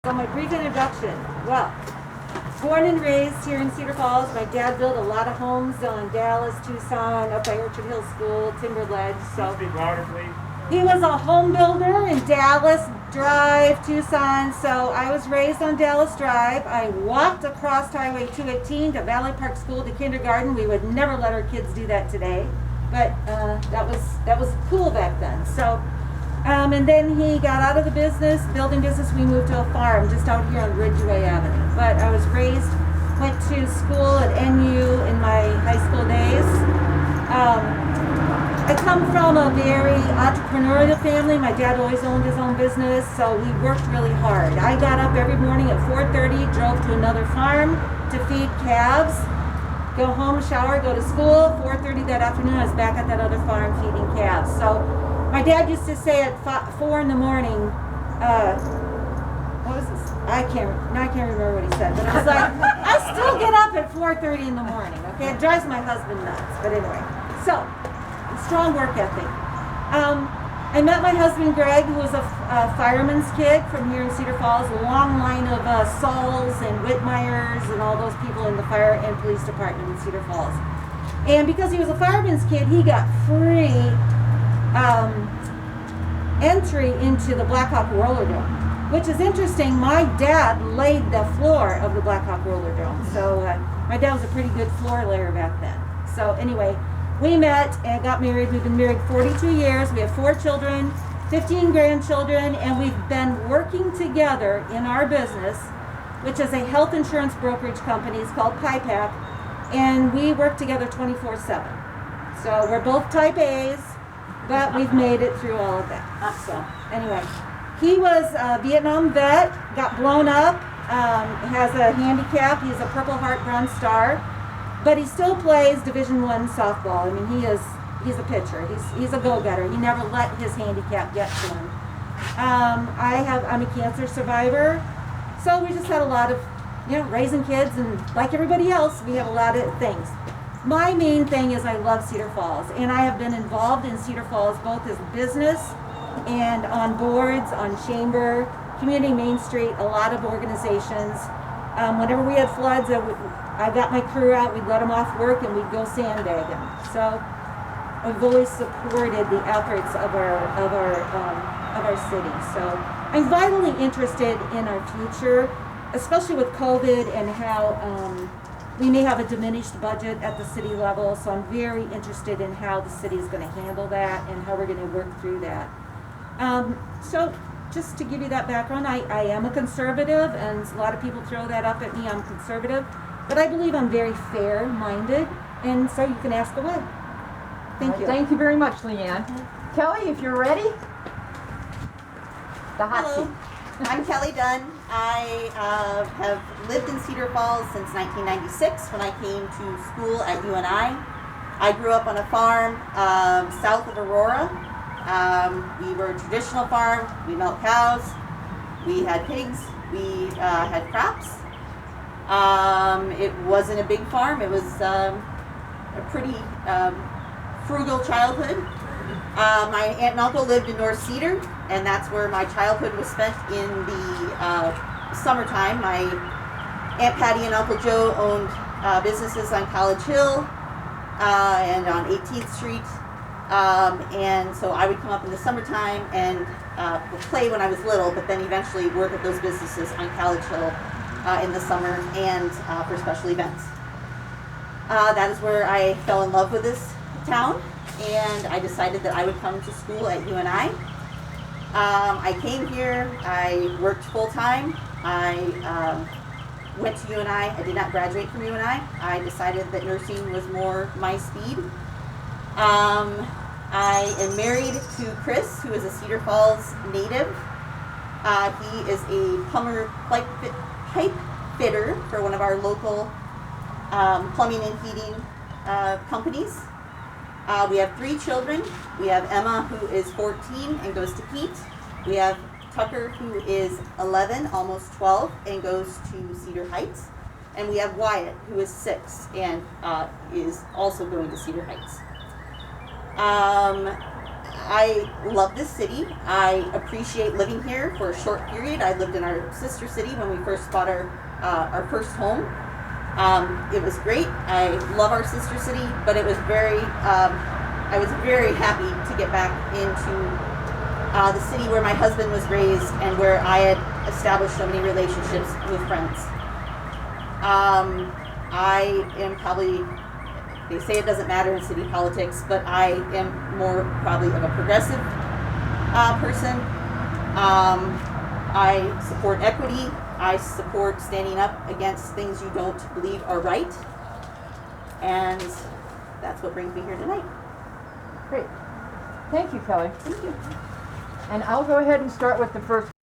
So my brief introduction. Well, born and raised here in Cedar Falls. My dad built a lot of homes on Dallas, Tucson, up by Orchard Hill School, Timber Ledge. So speak louder, please. He was a home builder in Dallas Drive, Tucson. So I was raised on Dallas Drive. I walked across Highway 218 to Valley Park School to kindergarten. We would never let our kids do that today, but that was cool back then. So. And then he got out of the building business. We moved to a farm just out here on Ridgeway Avenue. But I was raised, went to school at NU in my high school days. I come from a very entrepreneurial family. My dad always owned his own business, so we worked really hard. I got up every morning at 4:30, drove to another farm to feed calves, go home, shower, go to school. 4:30 that afternoon, I was back at that other farm feeding calves. So my dad used to say at 4 in the morning, what was this? I can't remember what he said, but I was like, I still get up at 4:30 in the morning, okay? It drives my husband nuts, but anyway. So, strong work ethic. I met my husband, Greg, who was a fireman's kid from here in Cedar Falls, a long line of Sauls and Whitmeyers and all those people in the fire and police department in Cedar Falls. And because he was a fireman's kid, he got free entry into the Blackhawk Roller Dome, which is interesting. My dad laid the floor of the Blackhawk Roller Dome, so my dad was a pretty good floor layer back then. So anyway, we met and got married. We've been married 42 years. We have 4 children, 15 grandchildren, and we've been working together in our business, which is a health insurance brokerage company. It's called PIPAC, and we work together 24/7. So we're both type A's, but we've made it through all of that. So anyway, he was a Vietnam vet, got blown up, has a handicap. He's a Purple Heart Bronze Star, but he still plays Division I softball. I mean, he's a pitcher. He's a go-getter. He never let his handicap get to him. I'm a cancer survivor, so we just had a lot of, raising kids, and like everybody else, we have a lot of things. My main thing is I love Cedar Falls, and I have been involved in Cedar Falls both as business and on boards, on chamber, Community Main Street, a lot of organizations. Whenever we had floods, I got my crew out, we'd let them off work, and we'd go sandbag them. So I've always supported the efforts of our city. So I'm vitally interested in our future, especially with COVID and how we may have a diminished budget at the city level, so I'm very interested in how the city is going to handle that and how we're going to work through that. So just to give you that background, I am a conservative, and a lot of people throw that up at me. I'm conservative, but I believe I'm very fair-minded, and so you can ask away. Thank you. Thank you very much, LeaAnn. Kelly, if you're ready. The hot Hello. seat. I'm Kelly Dunn. I have lived in Cedar Falls since 1996 when I came to school at UNI. I grew up on a farm south of Aurora. We were a traditional farm. We milked cows. We had pigs. We had crops. It wasn't a big farm. It was a pretty frugal childhood. My aunt and uncle lived in North Cedar, and that's where my childhood was spent in the summertime. My Aunt Patty and Uncle Joe owned businesses on College Hill and on 18th Street, and so I would come up in the summertime and play when I was little, but then eventually work at those businesses on College Hill in the summer and for special events. That is where I fell in love with this town, and I decided that I would come to school at UNI. I came here, I worked full-time, I went to UNI, I did not graduate from UNI. I decided that nursing was more my speed. I am married to Chris, who is a Cedar Falls native. He is a plumber pipe fitter for one of our local plumbing and heating companies. We have 3 children. We have Emma, who is 14 and goes to Pete. We have Tucker, who is 11, almost 12, and goes to Cedar Heights. And we have Wyatt, who is 6 and is also going to Cedar Heights. I love this city. I appreciate living here for a short period. I lived in our sister city when we first bought our first home. It was great. I love our sister city, but it was I was very happy to get back into the city where my husband was raised and where I had established so many relationships with friends. I am probably, they say it doesn't matter in city politics, but I am more probably of a progressive person. I support equity. I support standing up against things you don't believe are right. And that's what brings me here tonight. Great. Thank you, Kelly. Thank you. And I'll go ahead and start with the first